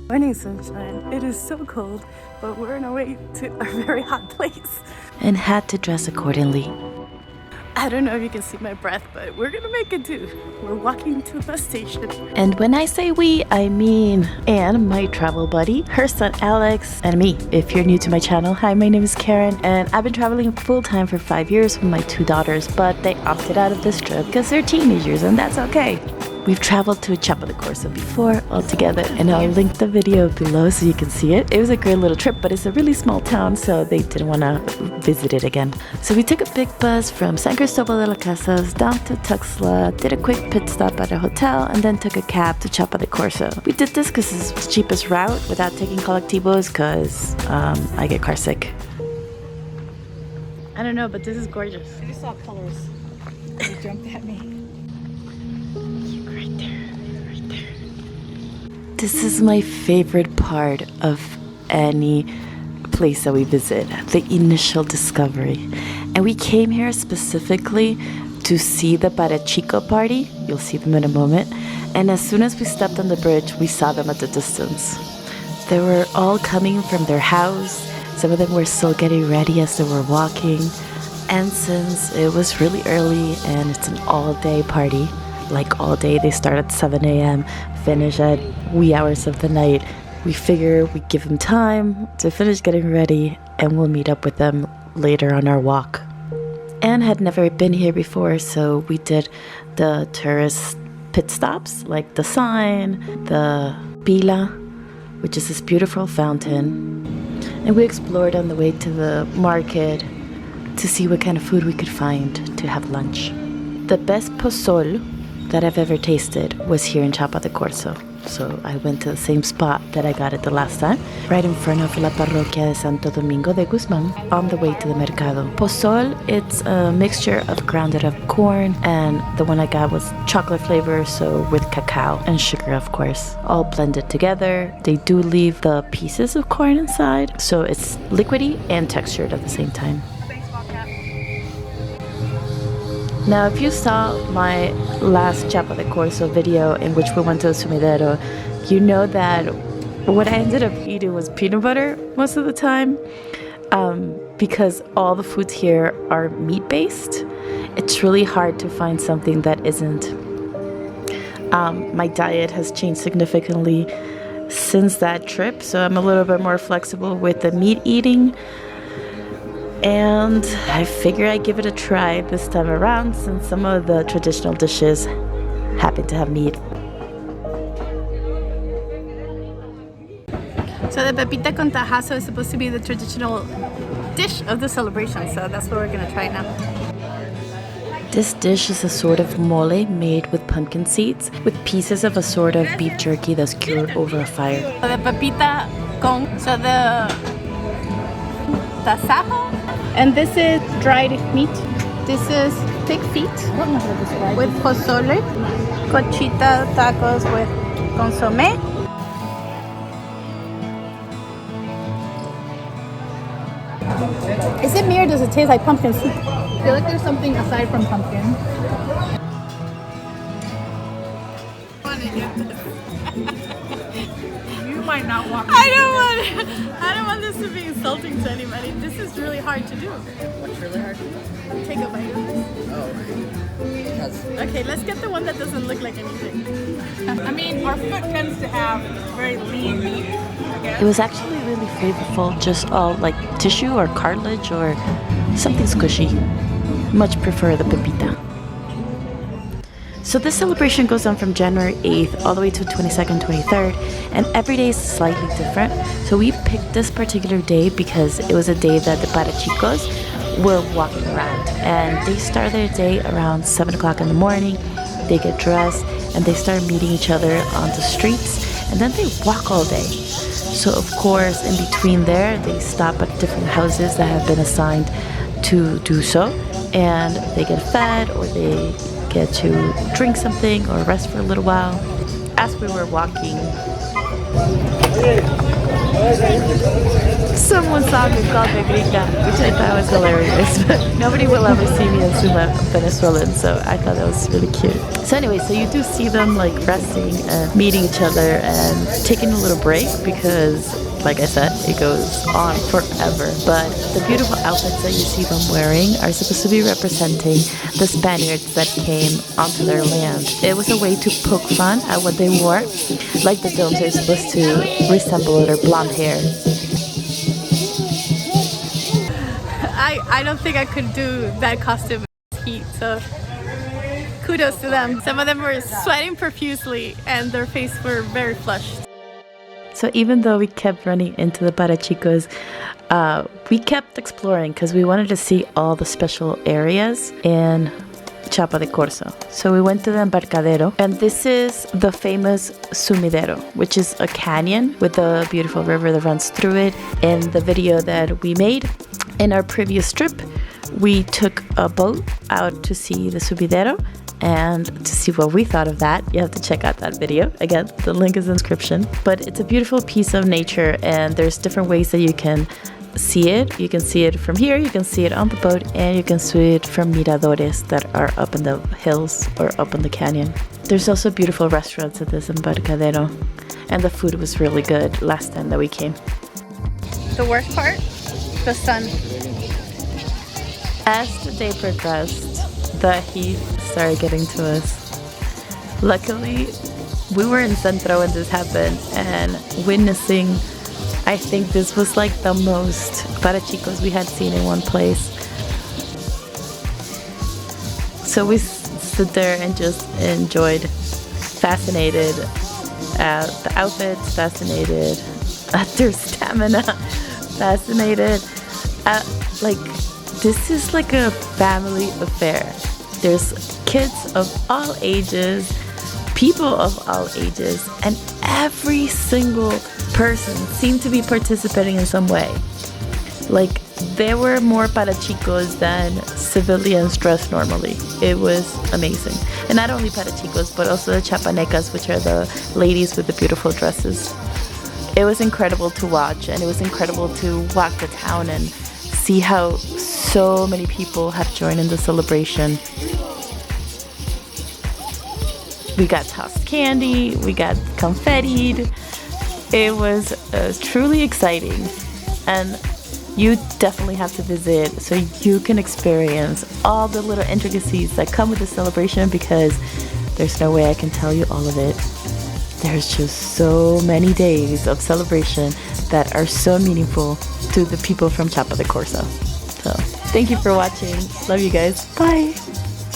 Morning sunshine. It is so cold, but we're on our way to a very hot place. And had to dress accordingly. I don't know if you can see my breath, but we're gonna make it do. We're walking to a bus station. And when I say we, I mean Anne, my travel buddy, her son Alex, and me. If you're new to my channel, hi, my name is Karen, and I've been traveling full-time for 5 years with my 2 daughters, but they opted out of this trip because they're teenagers, and that's okay. We've traveled to Chiapa de Corzo before all together, and I'll link the video below so you can see it. It was a great little trip, but it's a really small town, so they didn't want to visit it again. So we took a big bus from San Cristobal de las Casas down to Tuxtla, did a quick pit stop at a hotel, and then took a cab to Chiapa de Corzo. We did this because it's the cheapest route without taking colectivos, because I get car sick. I don't know, but this is gorgeous. I just saw colors. They jumped at me. This is my favorite part of any place that we visit, the initial discovery. And we came here specifically to see the Parachico party. You'll see them in a moment. And as soon as we stepped on the bridge, we saw them at the distance. They were all coming from their house. Some of them were still getting ready as they were walking. And since it was really early and it's an all-day party, like all day, they start at 7 a.m., finish at wee hours of the night. We figure we give them time to finish getting ready and we'll meet up with them later on our walk. Anne had never been here before, so we did the tourist pit stops, like the sign, the pila, which is this beautiful fountain. And we explored on the way to the market to see what kind of food we could find to have lunch. The best pozol that I've ever tasted was here in Chiapa de Corzo. So I went to the same spot that I got it the last time, right in front of La Parroquia de Santo Domingo de Guzman, on the way to the mercado. Pozol, it's a mixture of grounded up corn, and the one I got was chocolate flavor, so with cacao and sugar, of course, all blended together. They do leave the pieces of corn inside, so it's liquidy and textured at the same time. Now, if you saw my last Chiapa de Corzo video in which we went to the sumidero, you know that what I ended up eating was peanut butter most of the time, because all the foods here are meat-based. It's really hard to find something that isn't. My diet has changed significantly since that trip, so I'm a little bit more flexible with the meat eating. And I figure I'd give it a try this time around, since some of the traditional dishes happen to have meat. So the pepita con tasajo is supposed to be the traditional dish of the celebration, so that's what we're gonna try now. This dish is a sort of mole made with pumpkin seeds, with pieces of a sort of beef jerky that's cured over a fire. So the pepita con, so the tasajo, and this is dried meat. This is pig feet with pozole, cochita tacos with consomme. Is it me or does it taste like pumpkin soup? I feel like there's something aside from pumpkin. You might not want me I don't want this to be insulting to anybody. This is really hard to do. What's really hard to do? Take a bite of this. Oh, right. Okay, let's get the one that doesn't look like anything. I mean, our foot tends to have very lean meat, I guess. It was actually really flavorful, just all like tissue or cartilage or something squishy. Much prefer the pepita. So this celebration goes on from January 8th all the way to 22nd, 23rd, and every day is slightly different. So we picked this particular day because it was a day that the Parachicos were walking around, and they start their day around 7 o'clock in the morning. They get dressed and they start meeting each other on the streets, and then they walk all day. So of course, in between there, they stop at different houses that have been assigned to do so, and they get fed or they get to drink something or rest for a little while. As we were walking, Someone saw me called Negrita, which I thought was hilarious, but nobody will ever see me as a Venezuelan, so I thought that was really cute. So anyway, so you do see them like resting and meeting each other and taking a little break because, like I said, it goes on forever. But the beautiful outfits that you see them wearing are supposed to be representing the Spaniards that came onto their land. It was a way to poke fun at what they wore, like the domes are supposed to resemble their blonde hair. I don't think I could do that costume in this heat, so kudos to them. Some of them were sweating profusely and their faces were very flushed. So even though we kept running into the Parachicos, we kept exploring because we wanted to see all the special areas in Chiapa de Corzo. So we went to the Embarcadero, and this is the famous Sumidero, which is a canyon with a beautiful river that runs through it. In the video that we made in our previous trip, we took a boat out to see the Sumidero and to see what we thought of that. You have to check out that video. Again, the link is in the description. But it's a beautiful piece of nature, and there's different ways that you can see it. You can see it from here, you can see it on the boat, and you can see it from miradores that are up in the hills or up in the canyon. There's also beautiful restaurants at this Embarcadero, and the food was really good last time that we came. The worst part? The sun. As the day progressed, the heat started getting to us. Luckily, we were in Centro when this happened, and witnessing, I think this was like the most Parachicos we had seen in one place. So we stood there and just enjoyed, fascinated at the outfits, fascinated at their stamina, fascinated at, like, this is like a family affair. There's kids of all ages, people of all ages, and every single person seemed to be participating in some way. Like, there were more Parachicos than civilians dressed normally. It was amazing. And not only Parachicos, but also the Chiapanecas, which are the ladies with the beautiful dresses. It was incredible to watch, and it was incredible to walk the town and see how so many people have joined in the celebration. We got tossed candy, we got confettied. It was truly exciting, and you definitely have to visit so you can experience all the little intricacies that come with the celebration, because there's no way I can tell you all of it. There's just so many days of celebration that are so meaningful to the people from Chiapa de Corzo. So thank you for watching. Love you guys. Bye.